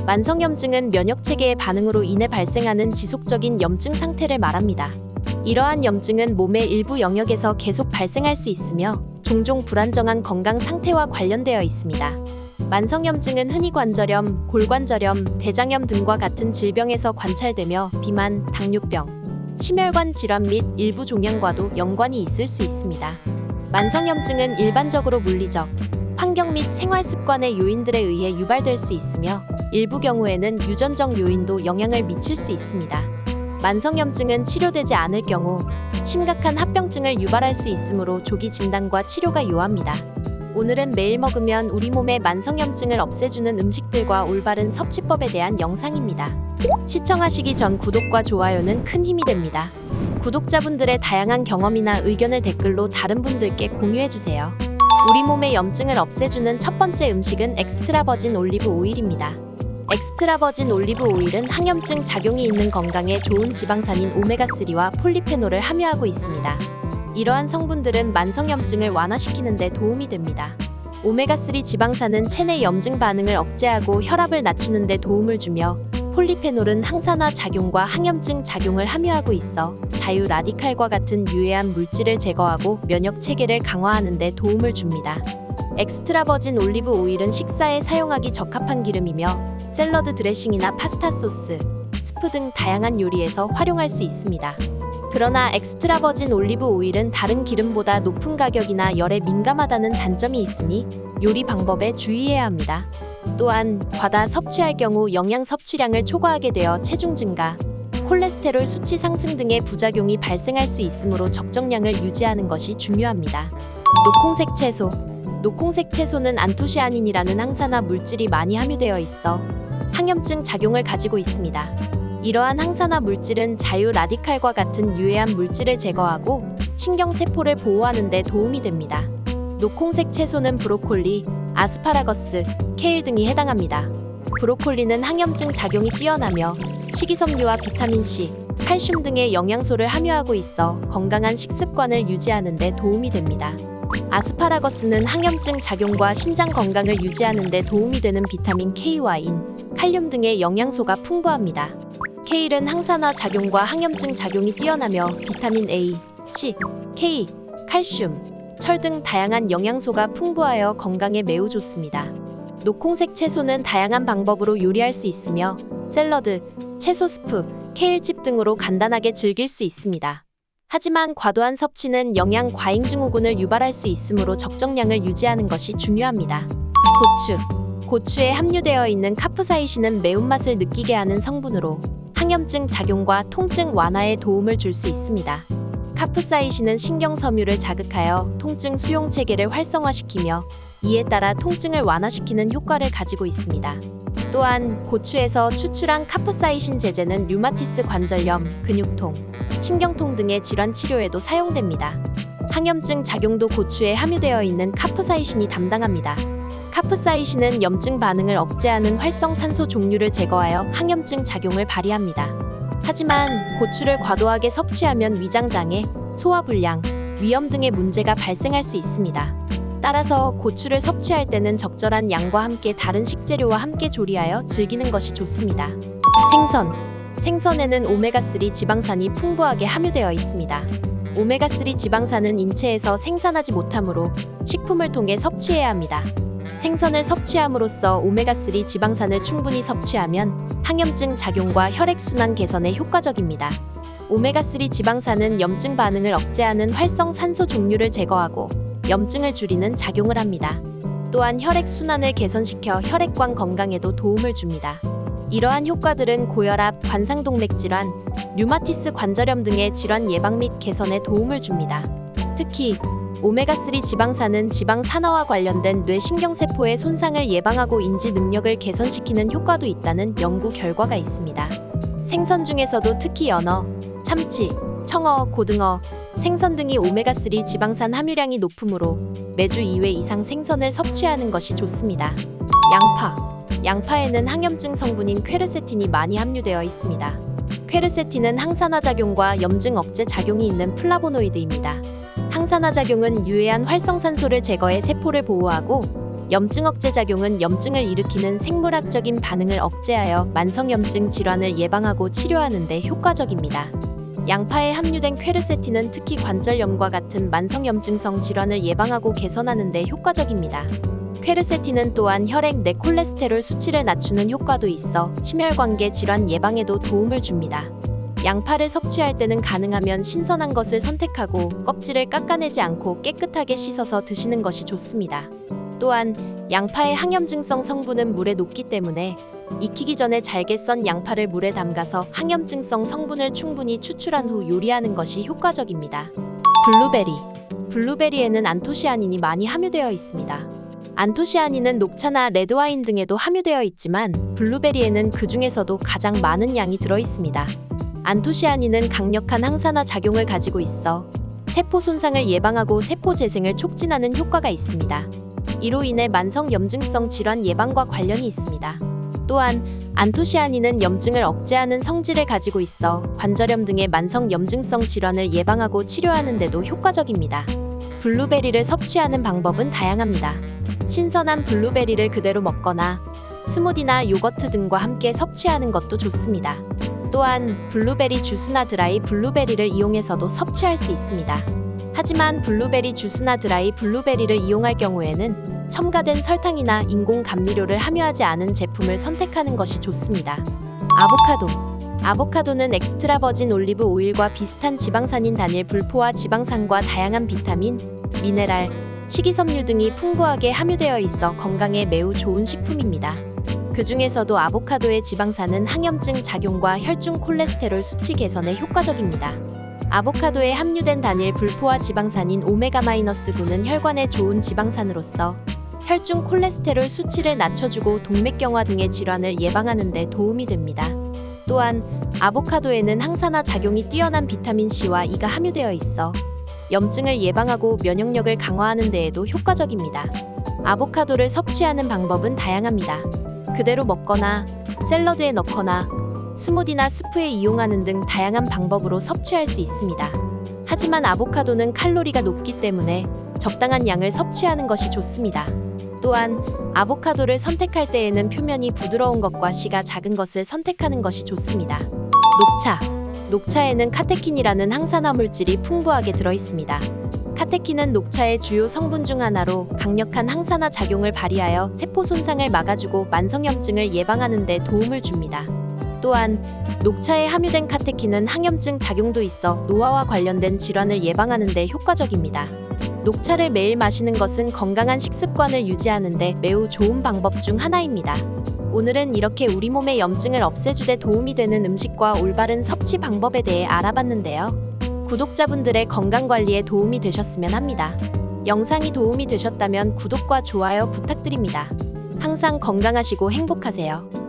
만성염증은 면역체계의 반응으로 인해 발생하는 지속적인 염증 상태를 말합니다. 이러한 염증은 몸의 일부 영역에서 계속 발생할 수 있으며 종종 불안정한 건강 상태와 관련되어 있습니다. 만성염증은 흔히 관절염, 골관절염, 대장염 등과 같은 질병에서 관찰되며 비만, 당뇨병, 심혈관 질환 및 일부 종양과도 연관이 있을 수 있습니다. 만성염증은 일반적으로 물리적, 환경 및 생활 습관의 요인들에 의해 유발될 수 있으며 일부 경우에는 유전적 요인도 영향을 미칠 수 있습니다. 만성염증은 치료되지 않을 경우 심각한 합병증을 유발할 수 있으므로 조기 진단과 치료가 요합니다. 오늘은 매일 먹으면 우리 몸의 만성염증을 없애주는 음식들과 올바른 섭취법에 대한 영상입니다. 시청하시기 전 구독과 좋아요는 큰 힘이 됩니다. 구독자분들의 다양한 경험이나 의견을 댓글로 다른 분들께 공유해주세요. 우리 몸의 염증을 없애주는 첫 번째 음식은 엑스트라 버진 올리브 오일입니다. 엑스트라 버진 올리브 오일은 항염증 작용이 있는 건강에 좋은 지방산인 오메가3와 폴리페놀을 함유하고 있습니다. 이러한 성분들은 만성염증을 완화시키는 데 도움이 됩니다. 오메가3 지방산은 체내 염증 반응을 억제하고 혈압을 낮추는 데 도움을 주며 폴리페놀은 항산화 작용과 항염증 작용을 함유하고 있어 자유 라디칼과 같은 유해한 물질을 제거하고 면역 체계를 강화하는 데 도움을 줍니다. 엑스트라 버진 올리브 오일은 식사에 사용하기 적합한 기름이며 샐러드 드레싱이나 파스타 소스, 스프 등 다양한 요리에서 활용할 수 있습니다. 그러나 엑스트라 버진 올리브 오일은 다른 기름보다 높은 가격이나 열에 민감하다는 단점이 있으니 요리 방법에 주의해야 합니다. 또한 과다 섭취할 경우 영양 섭취량을 초과하게 되어 체중 증가, 콜레스테롤 수치 상승 등의 부작용이 발생할 수 있으므로 적정량을 유지하는 것이 중요합니다. 노콩색 채소. 노콩색 채소는 안토시아닌이라는 항산화 물질이 많이 함유되어 있어 항염증 작용을 가지고 있습니다. 이러한 항산화 물질은 자유 라디칼과 같은 유해한 물질을 제거하고 신경세포를 보호하는 데 도움이 됩니다. 노콩색 채소는 브로콜리, 아스파라거스, 케일 등이 해당합니다. 브로콜리는 항염증 작용이 뛰어나며 식이섬유와 비타민C, 칼슘 등의 영양소를 함유하고 있어 건강한 식습관을 유지하는 데 도움이 됩니다. 아스파라거스는 항염증 작용과 신장 건강을 유지하는 데 도움이 되는 비타민 K와 인, 칼륨 등의 영양소가 풍부합니다. 케일은 항산화 작용과 항염증 작용이 뛰어나며 비타민 A, C, K, 칼슘, 철 등 다양한 영양소가 풍부하여 건강에 매우 좋습니다. 노콩색 채소는 다양한 방법으로 요리할 수 있으며 샐러드, 채소 스프, 케일칩 등으로 간단하게 즐길 수 있습니다. 하지만 과도한 섭취는 영양 과잉 증후군을 유발할 수 있으므로 적정량을 유지하는 것이 중요합니다. 고추. 고추에 함유되어 있는 카프사이신은 매운맛을 느끼게 하는 성분으로 항염증 작용과 통증 완화에 도움을 줄 수 있습니다. 카프사이신은 신경섬유를 자극하여 통증 수용 체계를 활성화시키며 이에 따라 통증을 완화시키는 효과를 가지고 있습니다. 또한 고추에서 추출한 카프사이신 제제는 류마티스 관절염, 근육통, 신경통 등의 질환 치료에도 사용됩니다. 항염증 작용도 고추에 함유되어 있는 카프사이신이 담당합니다. 카프사이신은 염증 반응을 억제하는 활성산소 종류를 제거하여 항염증 작용을 발휘합니다. 하지만 고추를 과도하게 섭취하면 위장장애, 소화불량, 위염 등의 문제가 발생할 수 있습니다. 따라서 고추를 섭취할 때는 적절한 양과 함께 다른 식재료와 함께 조리하여 즐기는 것이 좋습니다. 생선. 생선에는 오메가3 지방산이 풍부하게 함유되어 있습니다. 오메가3 지방산은 인체에서 생산하지 못하므로 식품을 통해 섭취해야 합니다. 생선을 섭취함으로써 오메가3 지방산을 충분히 섭취하면 항염증 작용과 혈액순환 개선에 효과적입니다. 오메가3 지방산은 염증 반응을 억제하는 활성산소 종류를 제거하고 염증을 줄이는 작용을 합니다. 또한 혈액순환을 개선시켜 혈액관 건강에도 도움을 줍니다. 이러한 효과들은 고혈압, 관상동맥질환, 류마티스 관절염 등의 질환 예방 및 개선에 도움을 줍니다. 특히 오메가3 지방산은 지방 산화와 관련된 뇌신경세포의 손상을 예방하고 인지 능력을 개선시키는 효과도 있다는 연구 결과가 있습니다. 생선 중에서도 특히 연어, 참치, 청어, 고등어, 생선 등이 오메가3 지방산 함유량이 높으므로 매주 2회 이상 생선을 섭취하는 것이 좋습니다. 양파. 양파에는 항염증 성분인 퀘르세틴이 많이 함유되어 있습니다. 퀘르세틴은 항산화 작용과 염증 억제 작용이 있는 플라보노이드입니다. 항산화 작용은 유해한 활성산소를 제거해 세포를 보호하고 염증 억제 작용은 염증을 일으키는 생물학적인 반응을 억제하여 만성염증 질환을 예방하고 치료하는 데 효과적입니다. 양파에 함유된 퀘르세틴은 특히 관절염과 같은 만성염증성 질환을 예방하고 개선하는 데 효과적입니다. 퀘르세틴은 또한 혈액 내 콜레스테롤 수치를 낮추는 효과도 있어 심혈관계 질환 예방에도 도움을 줍니다. 양파를 섭취할 때는 가능하면 신선한 것을 선택하고 껍질을 깎아내지 않고 깨끗하게 씻어서 드시는 것이 좋습니다. 또한 양파의 항염증성 성분은 물에 녹기 때문에 익히기 전에 잘게 썬 양파를 물에 담가서 항염증성 성분을 충분히 추출한 후 요리하는 것이 효과적입니다. 블루베리에는 안토시아닌이 많이 함유되어 있습니다. 안토시아닌은 녹차나 레드와인 등에도 함유되어 있지만 블루베리에는 그 중에서도 가장 많은 양이 들어 있습니다. 안토시아닌은 강력한 항산화 작용을 가지고 있어 세포 손상을 예방하고 세포 재생을 촉진하는 효과가 있습니다. 이로 인해 만성염증성 질환 예방과 관련이 있습니다. 또한 안토시아닌은 염증을 억제하는 성질을 가지고 있어 관절염 등의 만성염증성 질환을 예방하고 치료하는 데도 효과적입니다. 블루베리를 섭취하는 방법은 다양합니다. 신선한 블루베리를 그대로 먹거나 스무디나 요거트 등과 함께 섭취하는 것도 좋습니다. 또한 블루베리 주스나 드라이 블루베리를 이용해서도 섭취할 수 있습니다. 하지만 블루베리 주스나 드라이 블루베리를 이용할 경우에는 첨가된 설탕이나 인공 감미료를 함유하지 않은 제품을 선택하는 것이 좋습니다. 아보카도는 엑스트라 버진 올리브 오일과 비슷한 지방산인 단일 불포화 지방산과 다양한 비타민, 미네랄, 식이섬유 등이 풍부하게 함유되어 있어 건강에 매우 좋은 식품입니다. 그 중에서도 아보카도의 지방산은 항염증 작용과 혈중 콜레스테롤 수치 개선에 효과적입니다. 아보카도에 함유된 단일 불포화 지방산인 오메가-9는 혈관에 좋은 지방산으로서 혈중 콜레스테롤 수치를 낮춰주고 동맥경화 등의 질환을 예방하는 데 도움이 됩니다. 또한 아보카도에는 항산화 작용이 뛰어난 비타민 C와 E가 함유되어 있어 염증을 예방하고 면역력을 강화하는 데에도 효과적입니다. 아보카도를 섭취하는 방법은 다양합니다. 그대로 먹거나 샐러드에 넣거나 스무디나 스프에 이용하는 등 다양한 방법으로 섭취할 수 있습니다. 하지만 아보카도는 칼로리가 높기 때문에 적당한 양을 섭취하는 것이 좋습니다. 또한 아보카도를 선택할 때에는 표면이 부드러운 것과 씨가 작은 것을 선택하는 것이 좋습니다. 녹차에는 카테킨이라는 항산화 물질이 풍부하게 들어 있습니다. 카테킨은 녹차의 주요 성분 중 하나로 강력한 항산화 작용을 발휘하여 세포 손상을 막아주고 만성염증을 예방하는 데 도움을 줍니다. 또한 녹차에 함유된 카테킨은 항염증 작용도 있어 노화와 관련된 질환을 예방하는 데 효과적입니다. 녹차를 매일 마시는 것은 건강한 식습관을 유지하는 데 매우 좋은 방법 중 하나입니다. 오늘은 이렇게 우리 몸의 염증을 없애주되 도움이 되는 음식과 올바른 섭취 방법에 대해 알아봤는데요. 구독자분들의 건강관리에 도움이 되셨으면 합니다. 영상이 도움이 되셨다면 구독과 좋아요 부탁드립니다. 항상 건강하시고 행복하세요.